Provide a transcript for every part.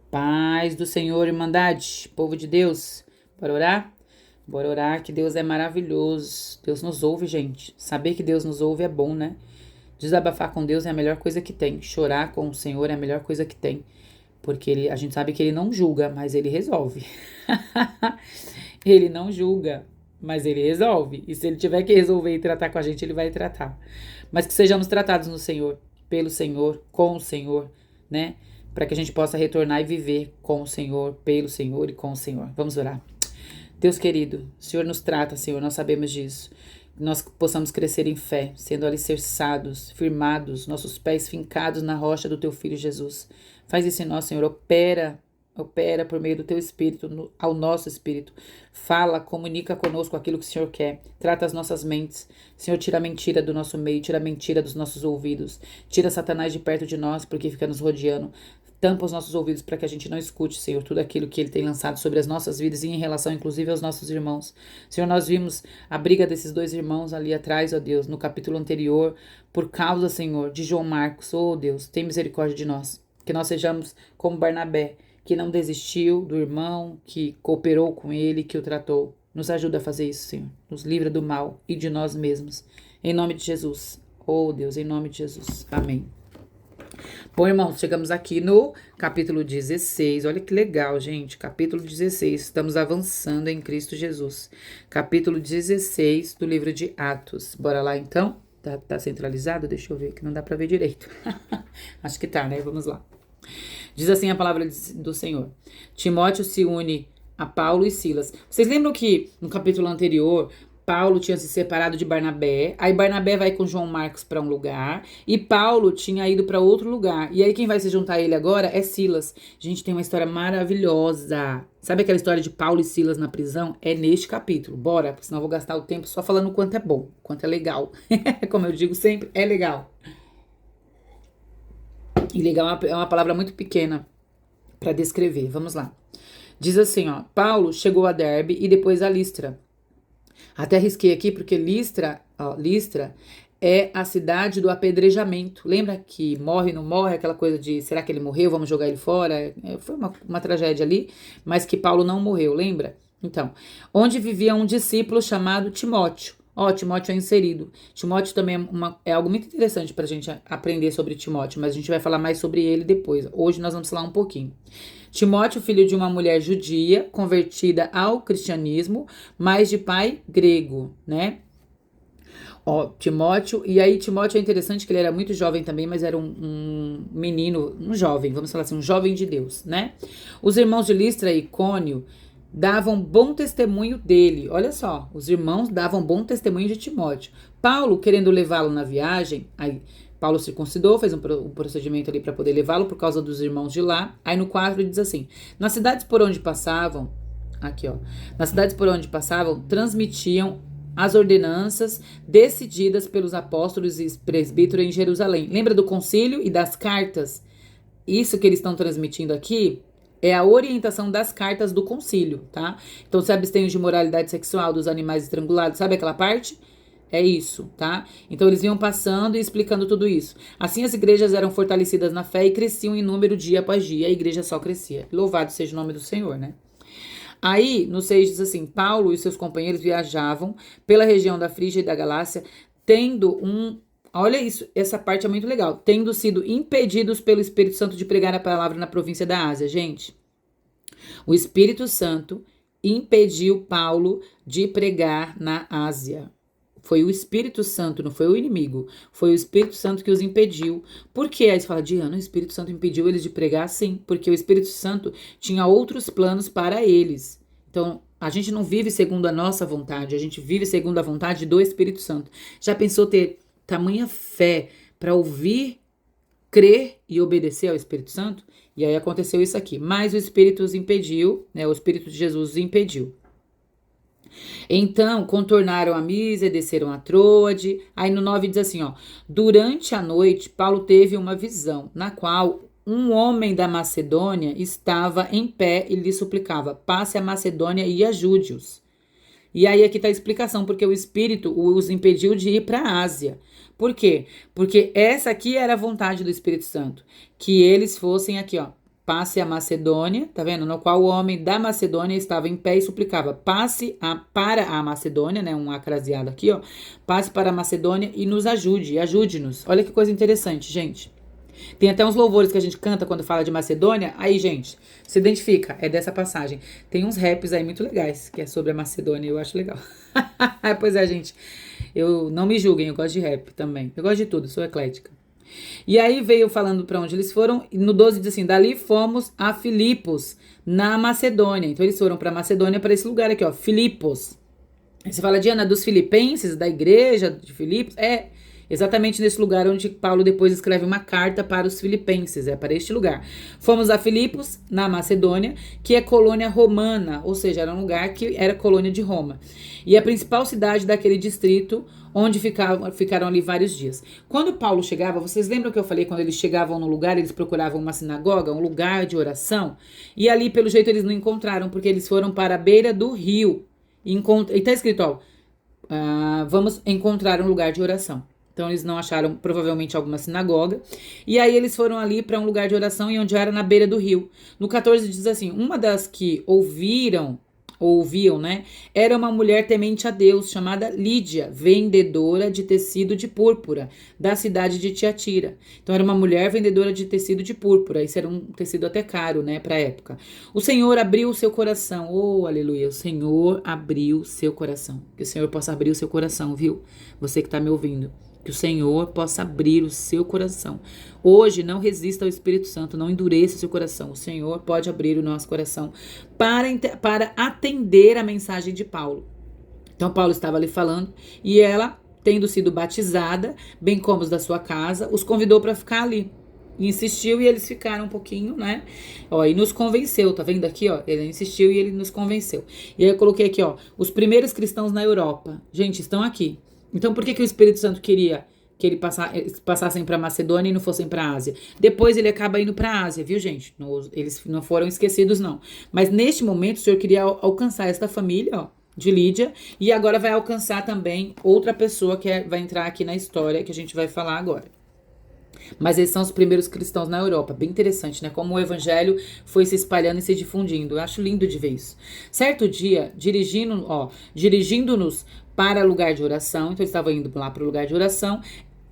Paz do Senhor, Irmandade, povo de Deus. Bora orar? Bora orar, que Deus é maravilhoso. Deus nos ouve, gente. Saber que Deus nos ouve é bom, né? Desabafar com Deus é a melhor coisa que tem. Chorar com o Senhor é a melhor coisa que tem. Porque a gente sabe que Ele não julga, mas Ele resolve. Ele não julga, mas Ele resolve. E se Ele tiver que resolver e tratar com a gente, Ele vai tratar. Mas que sejamos tratados no Senhor, pelo Senhor, com o Senhor, né? Para que a gente possa retornar e viver com o Senhor, pelo Senhor e com o Senhor. Vamos orar. Deus querido, o Senhor nos trata, Senhor, nós sabemos disso. Nós possamos crescer em fé, sendo alicerçados, firmados, nossos pés fincados na rocha do Teu Filho Jesus. Faz isso em nós, Senhor. Opera por meio do Teu Espírito ao nosso Espírito. Fala, comunica conosco aquilo que o Senhor quer. Trata as nossas mentes. Senhor, tira a mentira do nosso meio, tira a mentira dos nossos ouvidos. Tira Satanás de perto de nós, porque fica nos rodeando. Tampa os nossos ouvidos para que a gente não escute, Senhor, tudo aquilo que Ele tem lançado sobre as nossas vidas e em relação, inclusive, aos nossos irmãos. Senhor, nós vimos a briga desses dois irmãos ali atrás, ó Deus, no capítulo anterior, por causa, Senhor, de João Marcos. Ó Deus, tem misericórdia de nós. Que nós sejamos como Barnabé, que não desistiu do irmão, que cooperou com ele, que o tratou. Nos ajuda a fazer isso, Senhor. Nos livra do mal e de nós mesmos. Em nome de Jesus. Oh Deus, em nome de Jesus. Amém. Bom, irmãos, chegamos aqui no capítulo 16. Olha que legal, gente. Capítulo 16. Estamos avançando em Cristo Jesus. Capítulo 16 do livro de Atos. Bora lá, então? Tá centralizado? Deixa eu ver, que não dá pra ver direito. Acho que tá, né? Vamos lá. Diz assim a palavra do Senhor. Timóteo se une a Paulo e Silas. Vocês lembram que no capítulo anterior, Paulo tinha se separado de Barnabé, aí Barnabé vai com João Marcos para um lugar, e Paulo tinha ido para outro lugar. E aí quem vai se juntar a ele agora é Silas. Gente, tem uma história maravilhosa. Sabe aquela história de Paulo e Silas na prisão? É neste capítulo. Bora, porque senão eu vou gastar o tempo só falando o quanto é bom, o quanto é legal. Como eu digo sempre, é legal. E legal é uma palavra muito pequena para descrever. Vamos lá. Diz assim, ó. Paulo chegou a Derbe e depois a Listra. Até risquei aqui porque Listra é a cidade do apedrejamento. Lembra que morre, não morre, aquela coisa de será que ele morreu, vamos jogar ele fora? Foi uma tragédia ali, mas que Paulo não morreu, lembra? Então, onde vivia um discípulo chamado Timóteo. Timóteo é inserido. Timóteo também é algo muito interessante para a gente aprender sobre Timóteo, mas a gente vai falar mais sobre ele depois. Hoje nós vamos falar um pouquinho. Timóteo, filho de uma mulher judia, convertida ao cristianismo, mas de pai grego, né? Timóteo é interessante que ele era muito jovem também, mas era um menino, um jovem, vamos falar assim, um jovem de Deus, né? Os irmãos de Listra e Icônio davam bom testemunho dele. Olha só, os irmãos davam bom testemunho de Timóteo. Paulo, querendo levá-lo na viagem, aí Paulo circuncidou, fez um procedimento ali para poder levá-lo por causa dos irmãos de lá. Aí no 4 diz assim: nas cidades por onde passavam, transmitiam as ordenanças decididas pelos apóstolos e presbíteros em Jerusalém. Lembra do concílio e das cartas? Isso que eles estão transmitindo aqui é a orientação das cartas do concílio, tá? Então, se abstém de moralidade sexual dos animais estrangulados, sabe aquela parte? É isso, tá? Então, eles iam passando e explicando tudo isso. Assim, as igrejas eram fortalecidas na fé e cresciam em número dia após dia. A igreja só crescia. Louvado seja o nome do Senhor, né? Aí, no 6 diz assim, Paulo e seus companheiros viajavam pela região da Frígia e da Galácia, olha isso, essa parte é muito legal. Tendo sido impedidos pelo Espírito Santo de pregar a palavra na província da Ásia. Gente, o Espírito Santo impediu Paulo de pregar na Ásia. Foi o Espírito Santo, não foi o inimigo. Foi o Espírito Santo que os impediu. Por quê? Aí você fala, Diana, o Espírito Santo impediu eles de pregar? Sim, porque o Espírito Santo tinha outros planos para eles. Então, a gente não vive segundo a nossa vontade, a gente vive segundo a vontade do Espírito Santo. Já pensou ter tamanha fé para ouvir, crer e obedecer ao Espírito Santo? E aí aconteceu isso aqui. Mas o Espírito os impediu, né? O Espírito de Jesus os impediu. Então, contornaram a Mísia e desceram a Troade. Aí no 9 diz assim, durante a noite, Paulo teve uma visão, na qual um homem da Macedônia estava em pé e lhe suplicava, passe a Macedônia e ajude-os. E aí aqui está a explicação, porque o Espírito os impediu de ir para a Ásia. Por quê? Porque essa aqui era a vontade do Espírito Santo, que eles fossem aqui, passe a Macedônia, tá vendo? No qual o homem da Macedônia estava em pé e suplicava, para a Macedônia, né? Um acraseado aqui, ó. Passe para a Macedônia e nos ajude-nos. Olha que coisa interessante, gente. Tem até uns louvores que a gente canta quando fala de Macedônia. Aí, gente, se identifica, é dessa passagem. Tem uns raps aí muito legais, que é sobre a Macedônia, eu acho legal. Pois é, gente, eu não me julguem, eu gosto de rap também. Eu gosto de tudo, sou eclética. E aí veio falando para onde eles foram, e no 12 diz assim, dali fomos a Filipos, na Macedônia. Então eles foram para Macedônia, para esse lugar aqui, ó, Filipos. Aí você fala, Diana, dos filipenses, da igreja de Filipos? É exatamente nesse lugar onde Paulo depois escreve uma carta para os filipenses, é para este lugar. Fomos a Filipos, na Macedônia, que é colônia romana, ou seja, era um lugar que era colônia de Roma. E a principal cidade daquele distrito, onde ficaram ali vários dias. Quando Paulo chegava, vocês lembram que eu falei, quando eles chegavam no lugar, eles procuravam uma sinagoga, um lugar de oração? E ali, pelo jeito, eles não encontraram, porque eles foram para a beira do rio. E tá escrito, ó, vamos encontrar um lugar de oração. Então eles não acharam provavelmente alguma sinagoga. E aí eles foram ali para um lugar de oração e onde era na beira do rio. No 14 diz assim, uma das que ouviam, né, era uma mulher temente a Deus, chamada Lídia, vendedora de tecido de púrpura, da cidade de Tiatira. Então era uma mulher vendedora de tecido de púrpura, isso era um tecido até caro, né, pra época. O Senhor abriu o seu coração, oh, aleluia, o Senhor abriu o seu coração, que o Senhor possa abrir o seu coração, viu? Você que tá me ouvindo. Que o Senhor possa abrir o seu coração. Hoje, não resista ao Espírito Santo, não endureça o seu coração. O Senhor pode abrir o nosso coração para atender a mensagem de Paulo. Então, Paulo estava ali falando e ela, tendo sido batizada, bem como os da sua casa, os convidou para ficar ali. E insistiu e eles ficaram um pouquinho, né? Ó, e nos convenceu, tá vendo aqui, ó? Ele insistiu e ele nos convenceu. E aí eu coloquei aqui, ó, os primeiros cristãos na Europa. Gente, estão aqui. Então, por que o Espírito Santo queria que eles passassem para Macedônia e não fossem para a Ásia? Depois ele acaba indo para a Ásia, viu, gente? Eles não foram esquecidos, não. Mas neste momento, o Senhor queria alcançar esta família, ó, de Lídia, e agora vai alcançar também outra pessoa que vai entrar aqui na história que a gente vai falar agora. Mas eles são os primeiros cristãos na Europa. Bem interessante, né? Como o evangelho foi se espalhando e se difundindo. Eu acho lindo de ver isso. Certo dia, dirigindo-nos para lugar de oração, então eles estavam indo lá para o lugar de oração,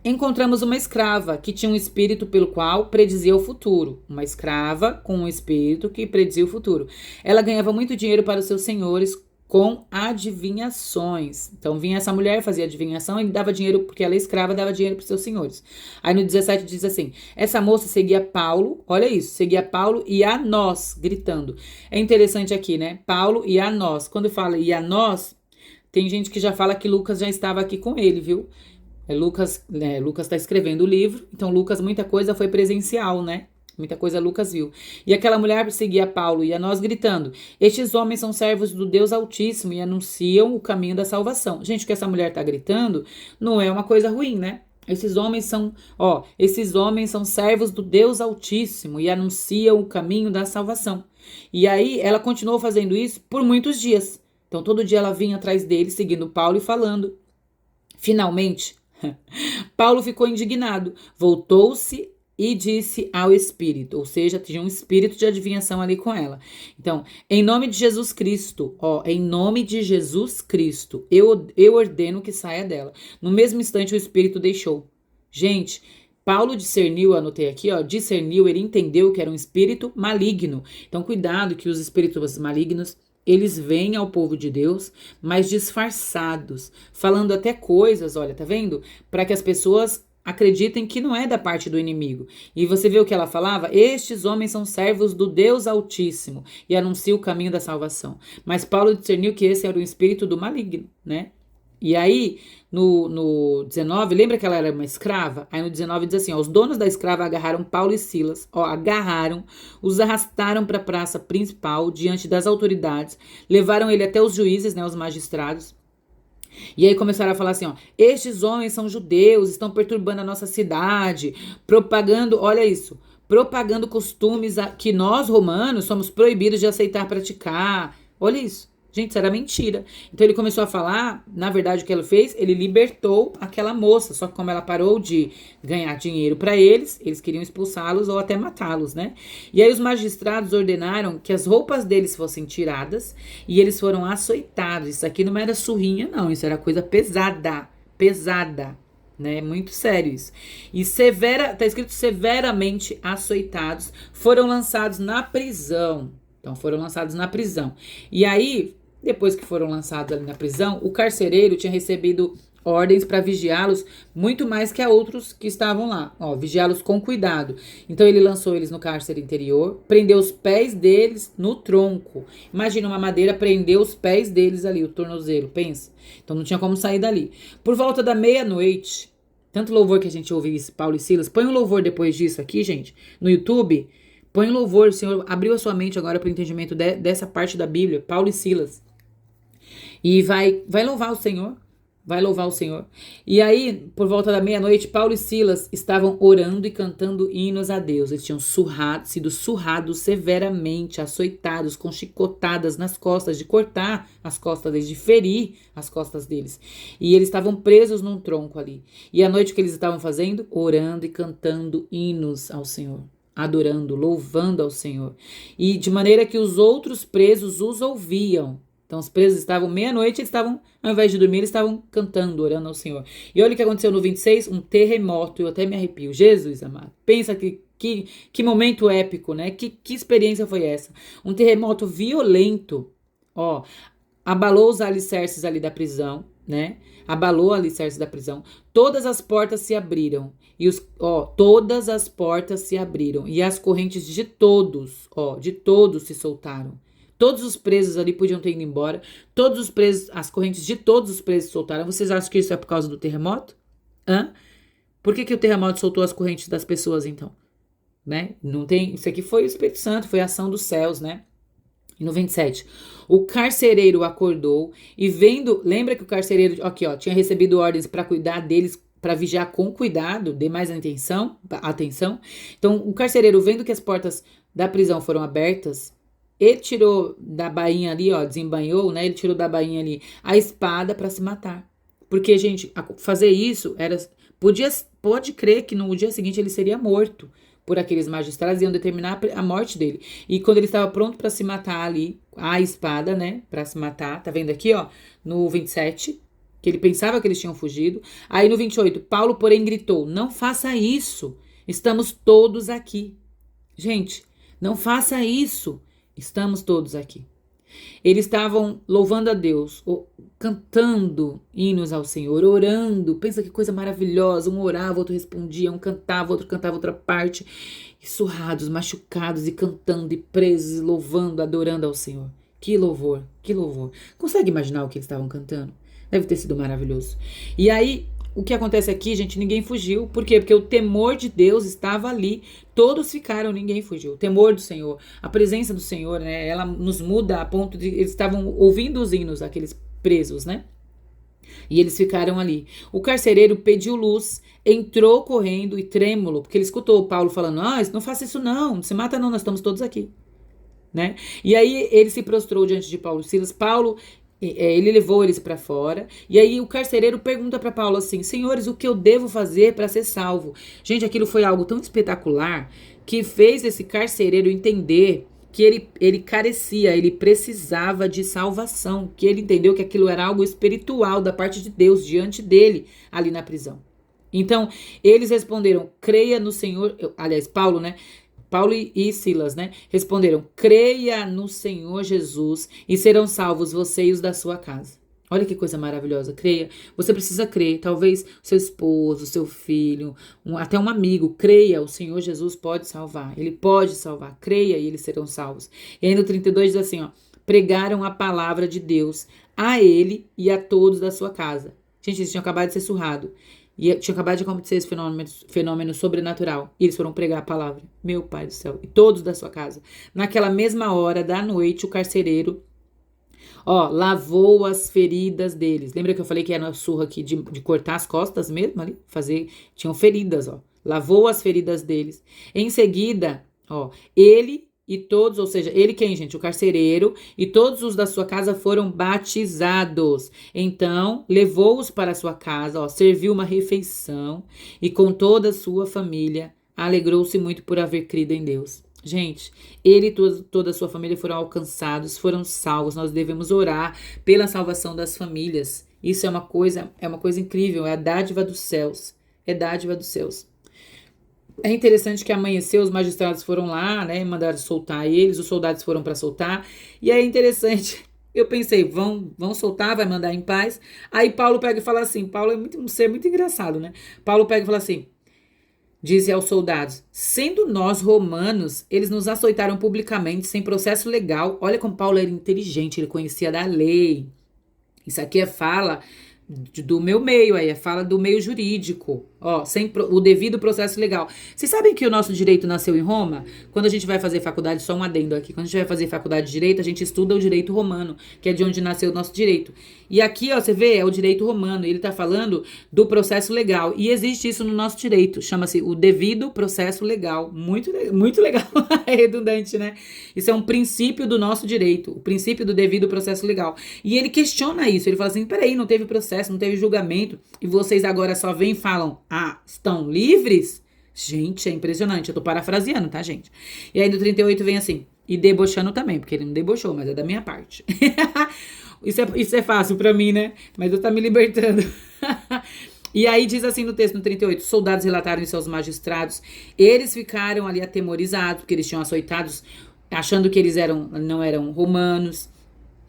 encontramos uma escrava que tinha um espírito pelo qual predizia o futuro. Uma escrava com um espírito que predizia o futuro. Ela ganhava muito dinheiro para os seus senhores com adivinhações. Então vinha essa mulher, fazia adivinhação e dava dinheiro, porque ela é escrava, dava dinheiro para os seus senhores. Aí no 17 diz assim, essa moça seguia Paulo, olha isso, seguia Paulo e a nós, gritando. É interessante aqui, né? Paulo e a nós. Quando fala e a nós, tem gente que já fala que Lucas já estava aqui com ele, viu? Lucas está escrevendo o livro, então Lucas, muita coisa foi presencial, né? Muita coisa Lucas viu. E aquela mulher seguia Paulo e a nós gritando, estes homens são servos do Deus Altíssimo e anunciam o caminho da salvação. Gente, o que essa mulher está gritando não é uma coisa ruim, né? Esses homens são servos do Deus Altíssimo e anunciam o caminho da salvação. E aí ela continuou fazendo isso por muitos dias. Então todo dia ela vinha atrás dele, seguindo Paulo e falando. Finalmente, Paulo ficou indignado, voltou-se e disse ao espírito, ou seja, tinha um espírito de adivinhação ali com ela. Então, em nome de Jesus Cristo, eu ordeno que saia dela. No mesmo instante, o espírito deixou. Gente, Paulo discerniu, anotei aqui, ele entendeu que era um espírito maligno. Então, cuidado que os espíritos malignos, eles vêm ao povo de Deus, mas disfarçados, falando até coisas, olha, tá vendo? Para que as pessoas acreditem que não é da parte do inimigo. E você vê o que ela falava? Estes homens são servos do Deus Altíssimo e anunciam o caminho da salvação. Mas Paulo discerniu que esse era o espírito do maligno, né? E aí, no 19, lembra que ela era uma escrava? Aí no 19 diz assim, os donos da escrava agarraram Paulo e Silas, os arrastaram para a praça principal, diante das autoridades, levaram ele até os juízes, né, os magistrados, e aí começaram a falar assim, estes homens são judeus, estão perturbando a nossa cidade, propagando costumes que nós, romanos, somos proibidos de aceitar praticar. Olha isso. Gente, isso era mentira. Então ele começou a falar, na verdade o que ele fez, ele libertou aquela moça, só que como ela parou de ganhar dinheiro para eles, eles queriam expulsá-los ou até matá-los, né? E aí os magistrados ordenaram que as roupas deles fossem tiradas e eles foram açoitados. Isso aqui não era surrinha não, isso era coisa pesada, pesada, né? Muito sério isso. E tá escrito severamente açoitados, foram lançados na prisão. Então foram lançados na prisão. E aí, depois que foram lançados ali na prisão, o carcereiro tinha recebido ordens para vigiá-los muito mais que a outros que estavam lá. Ó, vigiá-los com cuidado. Então ele lançou eles no cárcere interior, prendeu os pés deles no tronco. Imagina uma madeira prender os pés deles ali, o tornozelo, pensa. Então não tinha como sair dali. Por volta da meia-noite, tanto louvor que a gente ouve isso, Paulo e Silas. Põe um louvor depois disso aqui, gente, no YouTube. Põe um louvor, o Senhor abriu a sua mente agora para o entendimento dessa parte da Bíblia, Paulo e Silas. E vai louvar o Senhor, vai louvar o Senhor. E aí, por volta da meia-noite, Paulo e Silas estavam orando e cantando hinos a Deus. Eles tinham sido surrados severamente, açoitados, com chicotadas nas costas, de cortar as costas deles, de ferir as costas deles. E eles estavam presos num tronco ali. E à noite o que eles estavam fazendo? Orando e cantando hinos ao Senhor. Adorando, louvando ao Senhor. E de maneira que os outros presos os ouviam. Então os presos estavam meia-noite, eles estavam, ao invés de dormir, eles estavam cantando, orando ao Senhor. E olha o que aconteceu no 26, um terremoto, eu até me arrepio. Jesus amado, pensa que momento épico, né? Que experiência foi essa? Um terremoto violento, ó, abalou os alicerces ali da prisão, né? Abalou o alicerce da prisão. Todas as portas se abriram. Todas as portas se abriram. E as correntes de todos se soltaram. Todos os presos ali podiam ter ido embora. Todos os presos, as correntes de todos os presos se soltaram. Vocês acham que isso é por causa do terremoto? Por que o terremoto soltou as correntes das pessoas, então? Né? Não tem, isso aqui foi o Espírito Santo, foi a ação dos céus, né? E no 27, o carcereiro acordou e vendo, lembra que o carcereiro, aqui ó, tinha recebido ordens para cuidar deles, para vigiar com cuidado, dê mais atenção. Então, o carcereiro vendo que as portas da prisão foram abertas, ele tirou da bainha ali, ó, desembainhou, né? Ele tirou da bainha ali a espada para se matar. Porque, gente, fazer isso pode crer que no dia seguinte ele seria morto por aqueles magistrados, iam determinar a morte dele. E quando ele estava pronto para se matar ali, a espada, né, para se matar, tá vendo aqui, ó, no 27, que ele pensava que eles tinham fugido. Aí no 28, Paulo, porém, gritou: não faça isso, estamos todos aqui. Gente, não faça isso, estamos todos aqui. Eles estavam louvando a Deus, cantando hinos ao Senhor, orando. Pensa que coisa maravilhosa. Um orava, outro respondia, um cantava, outro cantava outra parte. E surrados, machucados e cantando e presos, e louvando, adorando ao Senhor. Que louvor, que louvor. Consegue imaginar o que eles estavam cantando? Deve ter sido maravilhoso. E aí, o que acontece aqui, gente, ninguém fugiu. Por quê? Porque o temor de Deus estava ali. Todos ficaram, ninguém fugiu. O temor do Senhor, a presença do Senhor, né? Ela nos muda a ponto de eles estavam ouvindo os hinos daqueles presos, né? E eles ficaram ali. O carcereiro pediu luz, entrou correndo e trêmulo, porque ele escutou o Paulo falando: não faça isso não se mata não, nós estamos todos aqui, né? E aí ele se prostrou diante de Paulo e Silas. Ele levou eles para fora. E aí o carcereiro pergunta para Paulo assim: senhores, o que eu devo fazer para ser salvo? Gente, aquilo foi algo tão espetacular que fez esse carcereiro entender que ele carecia, ele precisava de salvação, que ele entendeu que aquilo era algo espiritual da parte de Deus diante dele ali na prisão. Então, eles responderam: creia no Senhor. Aliás, Paulo, né? Paulo e Silas, né? Responderam: creia no Senhor Jesus e serão salvos você e os da sua casa. Olha que coisa maravilhosa. Creia. Você precisa crer. Talvez seu esposo, seu filho, até um amigo. Creia. O Senhor Jesus pode salvar. Ele pode salvar. Creia e eles serão salvos. E aí no 32 diz assim, ó: pregaram a palavra de Deus a ele e a todos da sua casa. Gente, eles tinham acabado de ser surrados. E tinha acabado de acontecer esse fenômeno sobrenatural. E eles foram pregar a palavra. Meu Pai do céu. E todos da sua casa. Naquela mesma hora da noite, o carcereiro, lavou as feridas deles. Lembra que eu falei que era uma surra aqui de cortar as costas mesmo ali? Tinham feridas, Lavou as feridas deles. Em seguida, ele e todos, ou seja, ele quem, gente? O carcereiro e todos os da sua casa foram batizados. Então, levou-os para a sua casa, ó, serviu uma refeição e com toda a sua família alegrou-se muito por haver crido em Deus. Gente, ele e toda a sua família foram alcançados, foram salvos. Nós devemos orar pela salvação das famílias. Isso é uma coisa incrível, é a dádiva dos céus. É dádiva dos céus. É interessante que amanheceu, os magistrados foram lá, né, mandaram soltar eles, os soldados foram para soltar. E é interessante, eu pensei, vão soltar, vai mandar em paz. Aí Paulo pega e fala assim, Paulo é um ser muito engraçado, né? Paulo pega e fala assim, diz aos soldados, sendo nós romanos, eles nos açoitaram publicamente, sem processo legal. Olha como Paulo era inteligente, ele conhecia da lei. Isso aqui é fala do meu meio, aí é fala do meio jurídico, ó, sem o devido processo legal. Vocês sabem que o nosso direito nasceu em Roma? Quando a gente vai fazer faculdade, só um adendo aqui, quando a gente vai fazer faculdade de direito, a gente estuda o direito romano, que é de onde nasceu o nosso direito. E aqui, ó, você vê, é o direito romano, ele tá falando do processo legal, e existe isso no nosso direito, chama-se o devido processo legal. Muito legal, é redundante, né? Isso é um princípio do nosso direito, o princípio do devido processo legal. E ele questiona isso, ele fala assim, peraí, não teve processo, não teve julgamento, e vocês agora só vêm e falam, estão livres? Gente, é impressionante, eu tô parafraseando, tá, gente? E aí no 38 vem assim, e debochando também, porque ele não debochou, mas é da minha parte. Isso é fácil pra mim, né? Mas eu tá me libertando. E aí diz assim no texto, no 38, soldados relataram isso aos magistrados, eles ficaram ali atemorizados, porque eles tinham açoitados, achando que eles não eram romanos.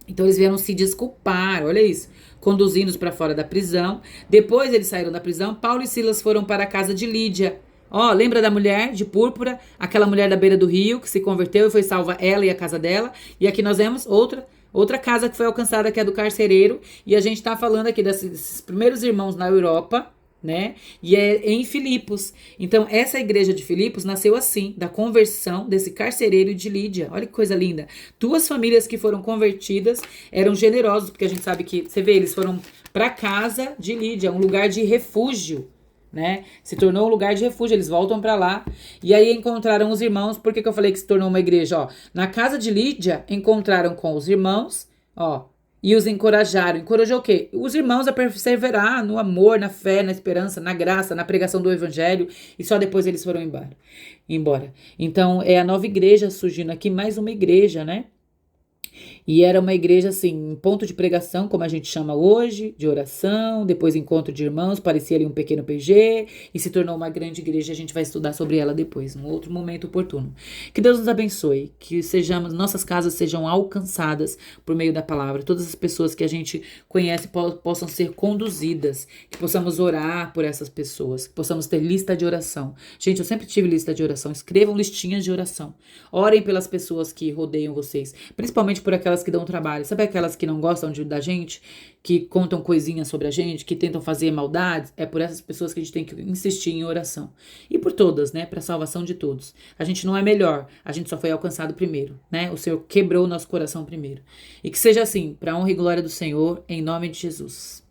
Então eles vieram se desculpar, olha isso, conduzindo-os para fora da prisão. Depois eles saíram da prisão, Paulo e Silas foram para a casa de Lídia. Ó, lembra da mulher de púrpura? Aquela mulher da beira do rio que se converteu e foi salva ela e a casa dela. E aqui nós vemos outra casa que foi alcançada, que é do carcereiro. E a gente tá falando aqui desses primeiros irmãos na Europa, né? E é em Filipos. Então, essa igreja de Filipos nasceu assim, da conversão desse carcereiro de Lídia. Olha que coisa linda. Duas famílias que foram convertidas eram generosos, porque a gente sabe que, você vê, eles foram para casa de Lídia, um lugar de refúgio, né? Se tornou um lugar de refúgio, eles voltam para lá. E aí encontraram os irmãos. Por que eu falei que se tornou uma igreja? Ó, na casa de Lídia, encontraram com os irmãos, ó, e os encorajaram. Encorajou o quê? Os irmãos a perseverar no amor, na fé, na esperança, na graça, na pregação do evangelho. E só depois eles foram embora. Então, é a nova igreja surgindo aqui, mais uma igreja, né? E era uma igreja, assim, um ponto de pregação, como a gente chama hoje, de oração, depois encontro de irmãos, parecia ali um pequeno PG, e se tornou uma grande igreja. A gente vai estudar sobre ela depois, num outro momento oportuno. Que Deus nos abençoe, que nossas casas sejam alcançadas por meio da palavra. Todas as pessoas que a gente conhece possam ser conduzidas, que possamos orar por essas pessoas, que possamos ter lista de oração. Gente, eu sempre tive lista de oração. Escrevam listinhas de oração. Orem pelas pessoas que rodeiam vocês, principalmente por aquelas que dão trabalho. Sabe aquelas que não gostam da gente, que contam coisinhas sobre a gente, que tentam fazer maldades? É por essas pessoas que a gente tem que insistir em oração. E por todas, né? Para a salvação de todos. A gente não é melhor, a gente só foi alcançado primeiro, né? O Senhor quebrou o nosso coração primeiro. E que seja assim, para a honra e glória do Senhor, em nome de Jesus.